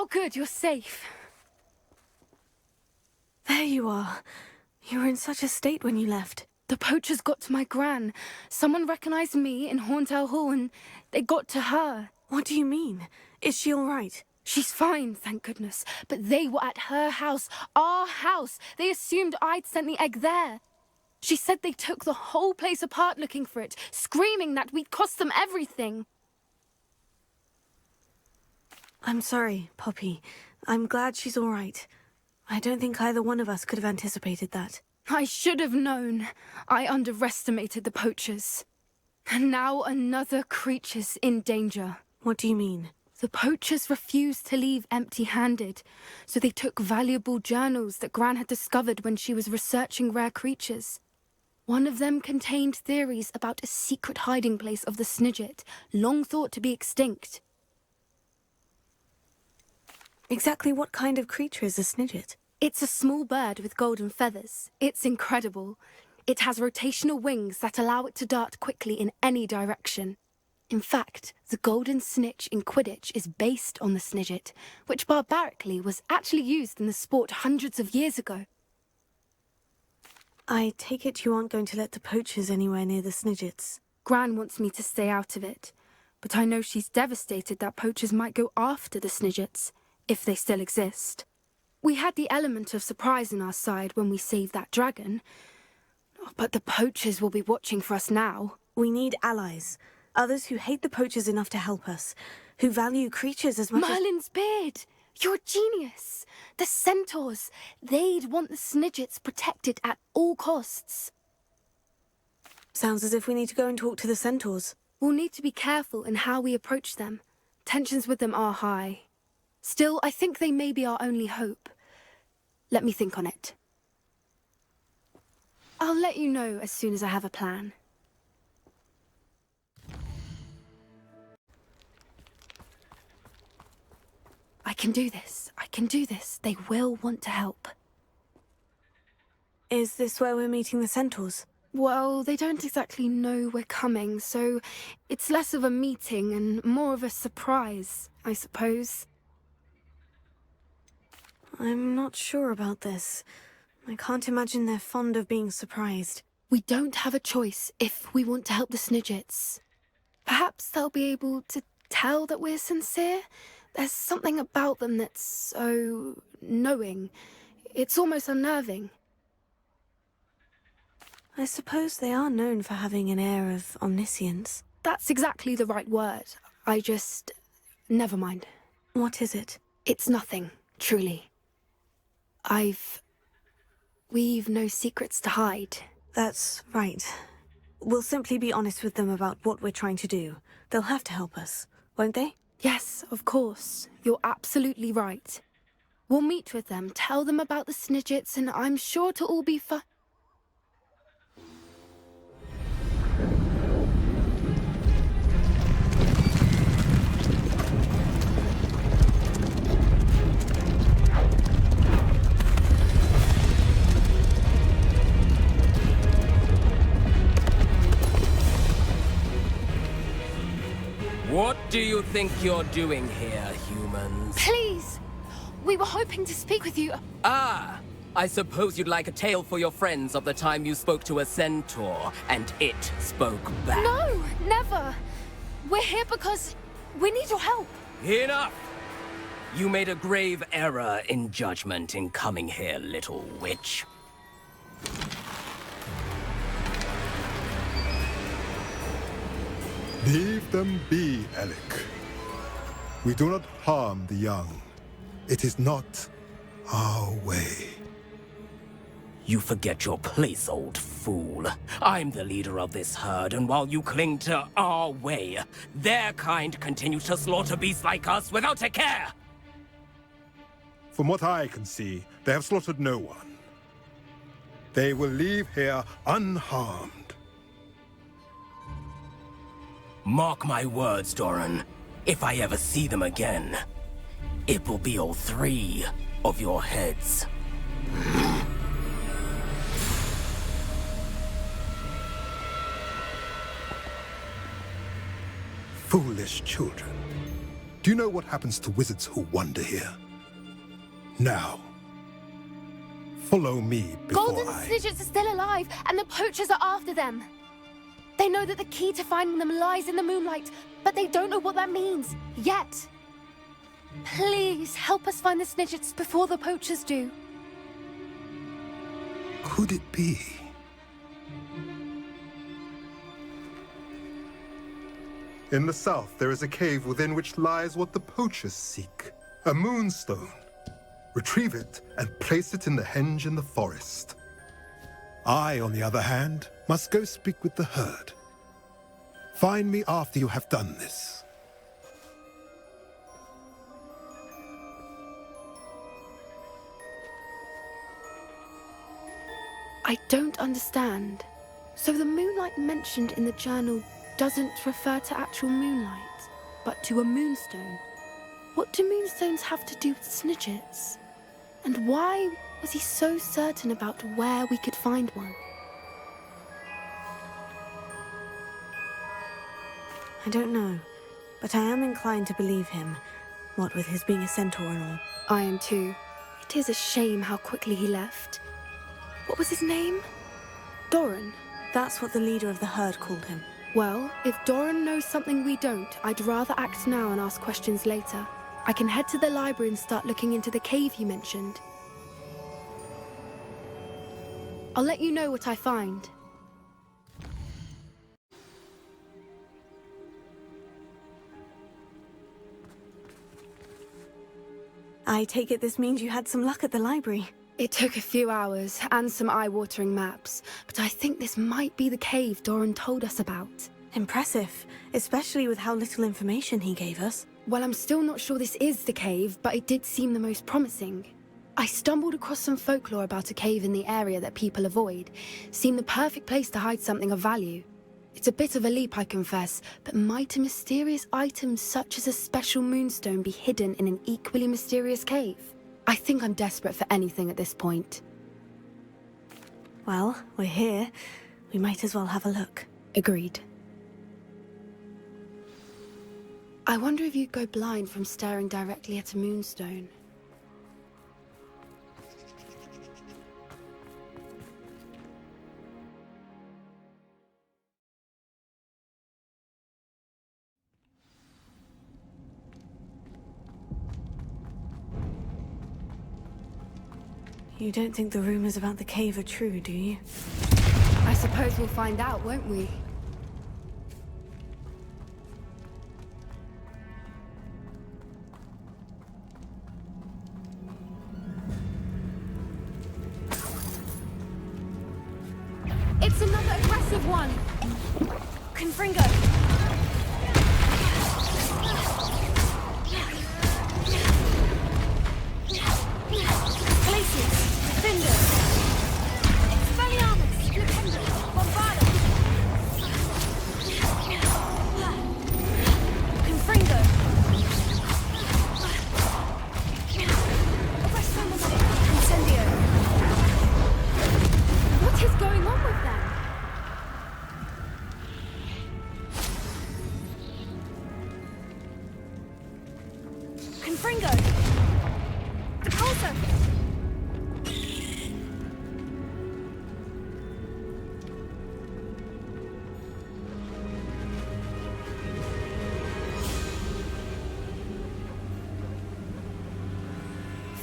Oh, good, you're safe. There you are. You were in such a state when you left. The poachers got to my gran. Someone recognized me in Horntail Hall and they got to her. What do you mean? Is she all right? She's fine, thank goodness. But they were at her house, our house. They assumed I'd sent the egg there. She said they took the whole place apart looking for it, screaming that we'd cost them everything. I'm sorry, Poppy. I'm glad she's all right. I don't think either one of us could have anticipated that. I should have known. I underestimated the poachers. And now another creature's in danger. What do you mean? The poachers refused to leave empty-handed, so they took valuable journals that Gran had discovered when she was researching rare creatures. One of them contained theories about a secret hiding place of the Snidget, long thought to be extinct. Exactly what kind of creature is a Snidget? It's a small bird with golden feathers. It's incredible. It has rotational wings that allow it to dart quickly in any direction. In fact, the golden snitch in Quidditch is based on the Snidget, which barbarically was actually used in the sport hundreds of years ago. I take it you aren't going to let the poachers anywhere near the Snidgets. Gran wants me to stay out of it, but I know she's devastated that poachers might go after the Snidgets, if they still exist. We had the element of surprise on our side when we saved that dragon, but the poachers will be watching for us now. We need allies. Others who hate the poachers enough to help us, who value creatures as much Merlin's beard! You're a genius! The Centaurs! They'd want the Snidgets protected at all costs. Sounds as if we need to go and talk to the Centaurs. We'll need to be careful in how we approach them. Tensions with them are high. Still, I think they may be our only hope. Let me think on it. I'll let you know as soon as I have a plan. I can do this. I can do this. They will want to help. Is this where we're meeting the Centaurs? Well, they don't exactly know we're coming, so it's less of a meeting and more of a surprise, I suppose. I'm not sure about this. I can't imagine they're fond of being surprised. We don't have a choice if we want to help the Snidgets. Perhaps they'll be able to tell that we're sincere. There's something about them that's so knowing. It's almost unnerving. I suppose they are known for having an air of omniscience. That's exactly the right word. Never mind. What is it? It's nothing, truly. We've no secrets to hide. That's right. We'll simply be honest with them about what we're trying to do. They'll have to help us, won't they? Yes, of course. You're absolutely right. We'll meet with them, tell them about the Snidgets, and I'm sure it'll all be fun. What do you think you're doing here, humans? Please! We were hoping to speak with you. Ah! I suppose you'd like a tale for your friends of the time you spoke to a centaur, and it spoke back. No, never! We're here because we need your help. Enough! You made a grave error in judgment in coming here, little witch. Leave them be, Alec. We do not harm the young. It is not our way. You forget your place, old fool. I'm the leader of this herd, and while you cling to our way, their kind continue to slaughter beasts like us without a care! From what I can see, they have slaughtered no one. They will leave here unharmed. Mark my words, Doran. If I ever see them again, it will be all three of your heads. Foolish children. Do you know what happens to wizards who wander here? Now, follow me before Golden Snidgets are still alive, and the poachers are after them. They know that the key to finding them lies in the moonlight, but they don't know what that means, yet. Please, help us find the Snidgets before the poachers do. Could it be? In the south, there is a cave within which lies what the poachers seek. A moonstone. Retrieve it and place it in the henge in the forest. I, on the other hand, must go speak with the herd. Find me after you have done this. I don't understand. So the moonlight mentioned in the journal doesn't refer to actual moonlight, but to a moonstone. What do moonstones have to do with Snidgets? And why was he so certain about where we could find one? I don't know, but I am inclined to believe him, what with his being a centaur and all. I am too. It is a shame how quickly he left. What was his name? Doran. That's what the leader of the herd called him. Well, if Doran knows something we don't, I'd rather act now and ask questions later. I can head to the library and start looking into the cave you mentioned. I'll let you know what I find. I take it this means you had some luck at the library. It took a few hours and some eye-watering maps, but I think this might be the cave Doran told us about. Impressive, especially with how little information he gave us. Well, I'm still not sure this is the cave, but it did seem the most promising. I stumbled across some folklore about a cave in the area that people avoid. Seemed the perfect place to hide something of value. It's a bit of a leap, I confess, but might a mysterious item such as a special moonstone be hidden in an equally mysterious cave? I think I'm desperate for anything at this point. Well, we're here. We might as well have a look. Agreed. I wonder if you'd go blind from staring directly at a moonstone. You don't think the rumors about the cave are true, do you? I suppose we'll find out, won't we? It's another aggressive one! Confringo!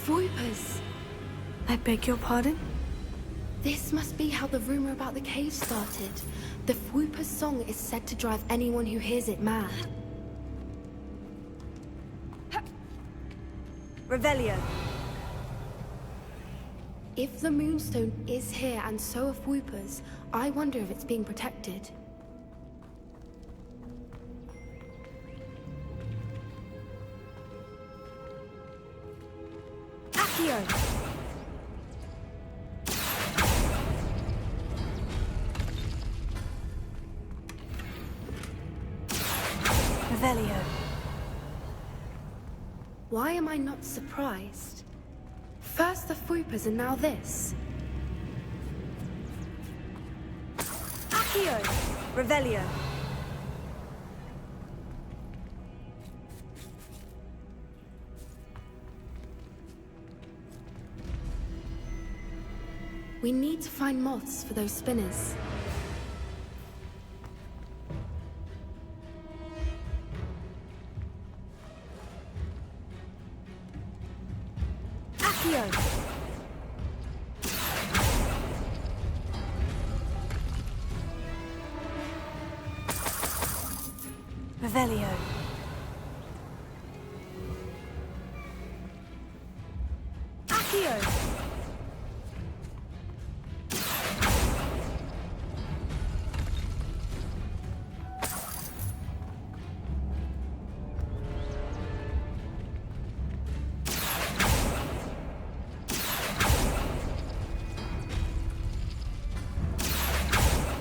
Voipers. I beg your pardon? This must be how the rumor about the cave started. The Voiper's song is said to drive anyone who hears it mad. Revelio. If the Moonstone is here and so are Voipers, I wonder if it's being protected. Accio! Revelio. Why am I not surprised? First the Voipers and now this. Accio. Revelio. We need to find moths for those spinners. Accio! Revelio. Accio!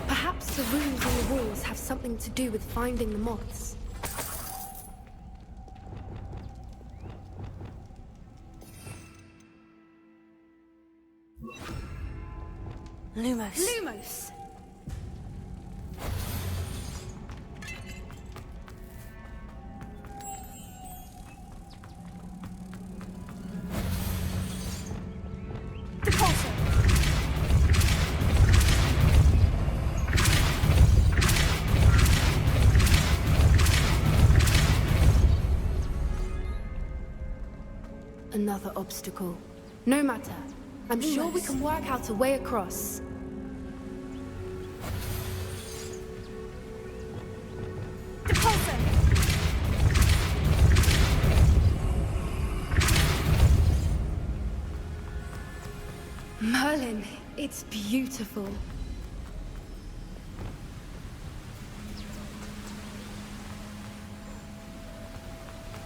Perhaps the runes on the walls have something to do with finding the moths. Lumos. Lumos! Depulso. Another obstacle. No matter. I'm sure we can work out a way across. Depulso. Merlin, it's beautiful.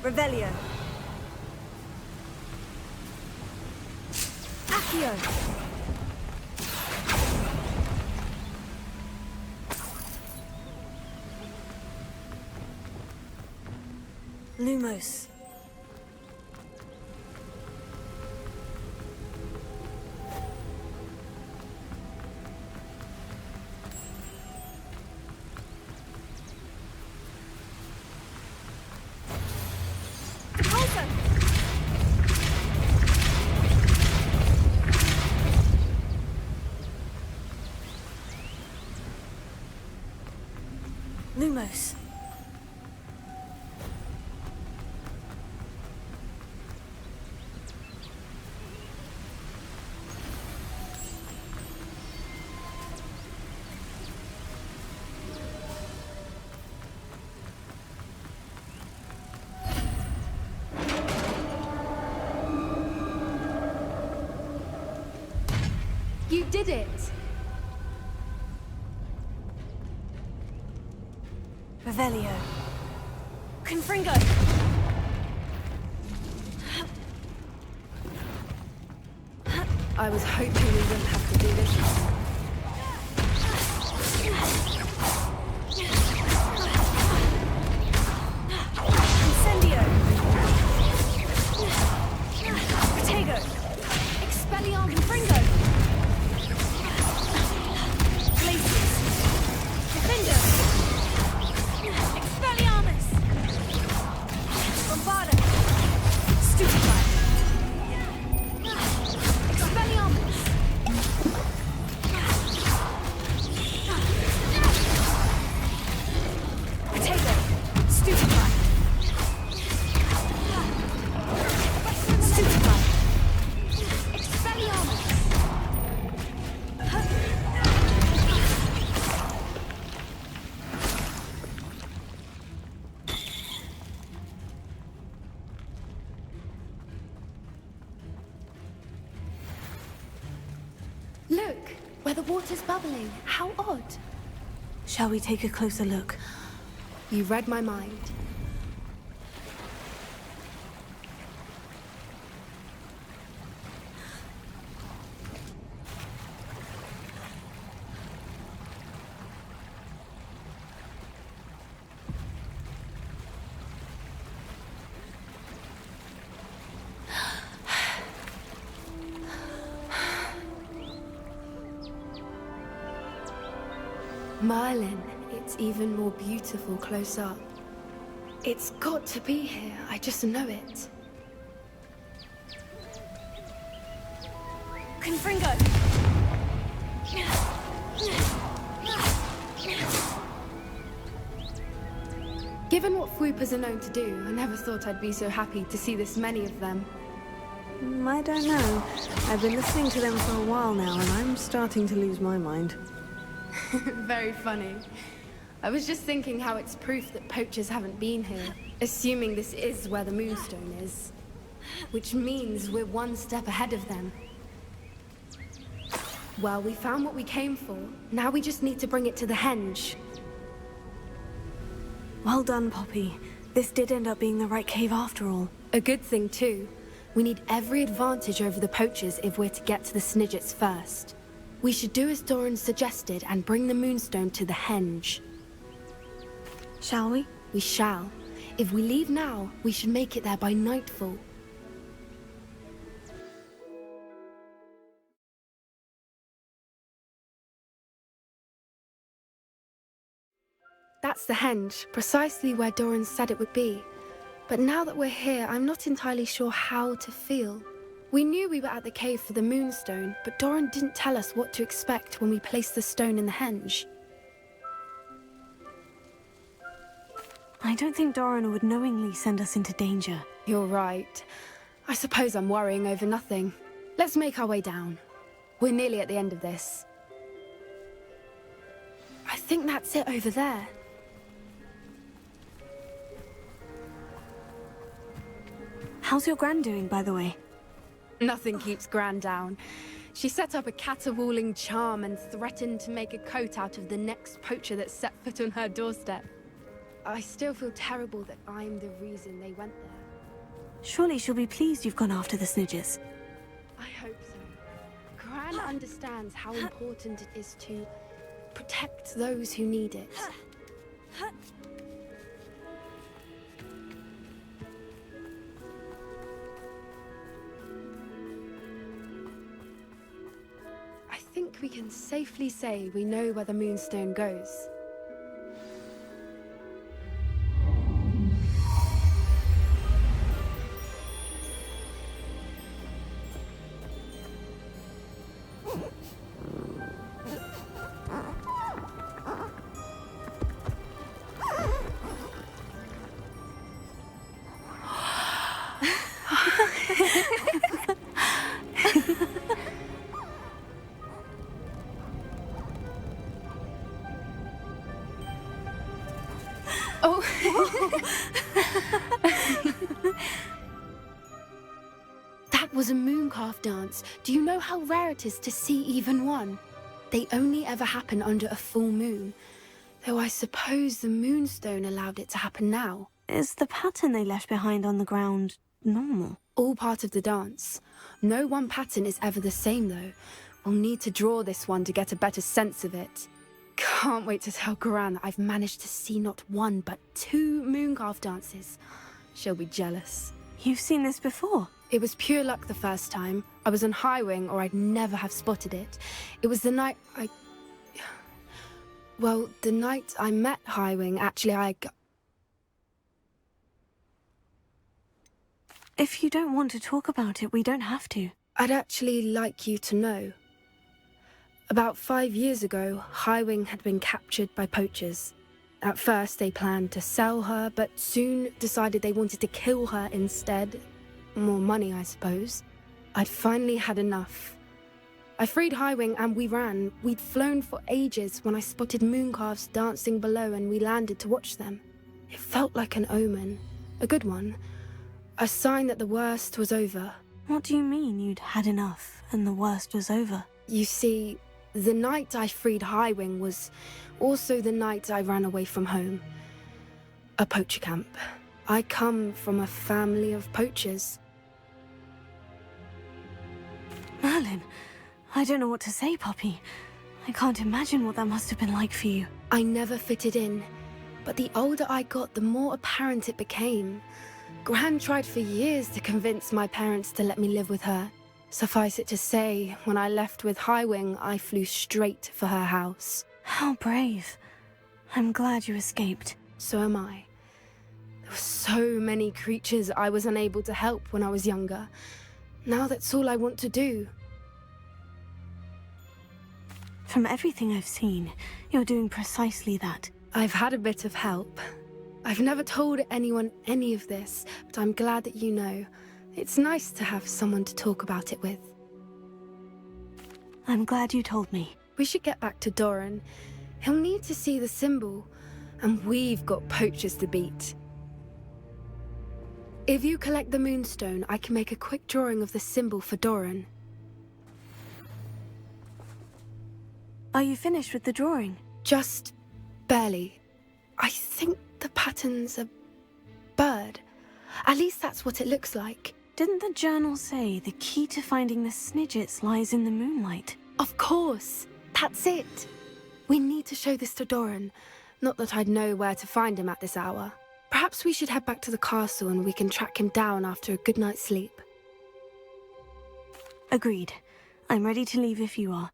Revelio. Accio. Lumos. Depulso. Lumos. You did it! Revelio. Confringo. I was hoping we wouldn't have to do this. Incendio. Protego. Expelliarmus! Confringo. Glacius. Defender. Expelliarmus. Bombarda. Stupefy. Expelliarmus. Potato. Stupefy. Stupefy. Expelliarmus! Look, where the water's bubbling. How odd. Shall we take a closer look? You read my mind. Merlin, it's even more beautiful close up. It's got to be here, I just know it. Confringo! Given what swoopers are known to do, I never thought I'd be so happy to see this many of them. I don't know. I've been listening to them for a while now, and I'm starting to lose my mind. Very funny. I was just thinking how it's proof that poachers haven't been here, assuming this is where the Moonstone is. Which means we're one step ahead of them. Well, we found what we came for. Now we just need to bring it to the henge. Well done, Poppy. This did end up being the right cave after all. A good thing, too. We need every advantage over the poachers if we're to get to the Snidgets first. We should do as Doran suggested and bring the Moonstone to the henge. Shall we? We shall. If we leave now, we should make it there by nightfall. That's the henge, precisely where Doran said it would be. But now that we're here, I'm not entirely sure how to feel. We knew we were at the cave for the Moonstone, but Doran didn't tell us what to expect when we placed the stone in the henge. I don't think Doran would knowingly send us into danger. You're right. I suppose I'm worrying over nothing. Let's make our way down. We're nearly at the end of this. I think that's it over there. How's your Gran doing, by the way? Nothing keeps Gran down. She set up a caterwauling charm and threatened to make a coat out of the next poacher that set foot on her doorstep. I still feel terrible that I'm the reason they went there. Surely she'll be pleased you've gone after the Snidgets. I hope so. Gran understands how important it is to protect those who need it. I think we can safely say we know where the Moonstone goes. That was a mooncalf dance. Do you know how rare it is to see even one? They only ever happen under a full moon. Though I suppose the Moonstone allowed it to happen now. Is the pattern they left behind on the ground normal? All part of the dance. No one pattern is ever the same, though. We'll need to draw this one to get a better sense of it. Can't wait to tell Gran that I've managed to see not one, but 2 mooncalf dances. She'll be jealous. You've seen this before? It was pure luck the first time. I was on Highwing, or I'd never have spotted it. It was the night Well, the night I met Highwing, actually, If you don't want to talk about it, we don't have to. I'd actually like you to know. About 5 years ago, Highwing had been captured by poachers. At first, they planned to sell her, but soon decided they wanted to kill her instead. More money, I suppose. I'd finally had enough. I freed Highwing and we ran. We'd flown for ages when I spotted mooncalves dancing below and we landed to watch them. It felt like an omen. A good one. A sign that the worst was over. What do you mean you'd had enough and the worst was over? You see, the night I freed Highwing was also the night I ran away from home. A poacher camp. I come from a family of poachers. Merlin, I don't know what to say, Poppy. I can't imagine what that must have been like for you. I never fitted in, but the older I got, the more apparent it became. Gran tried for years to convince my parents to let me live with her. Suffice it to say, when I left with Highwing, I flew straight for her house. How brave. I'm glad you escaped. So am I. There were so many creatures I was unable to help when I was younger. Now that's all I want to do. From everything I've seen, you're doing precisely that. I've had a bit of help. I've never told anyone any of this, but I'm glad that you know. It's nice to have someone to talk about it with. I'm glad you told me. We should get back to Doran. He'll need to see the symbol, and we've got poachers to beat. If you collect the Moonstone, I can make a quick drawing of the symbol for Doran. Are you finished with the drawing? Just barely. I think the pattern's a bird. At least that's what it looks like. Didn't the journal say the key to finding the Snidgets lies in the moonlight? Of course. That's it. We need to show this to Doran. Not that I'd know where to find him at this hour. Perhaps we should head back to the castle and we can track him down after a good night's sleep. Agreed. I'm ready to leave if you are.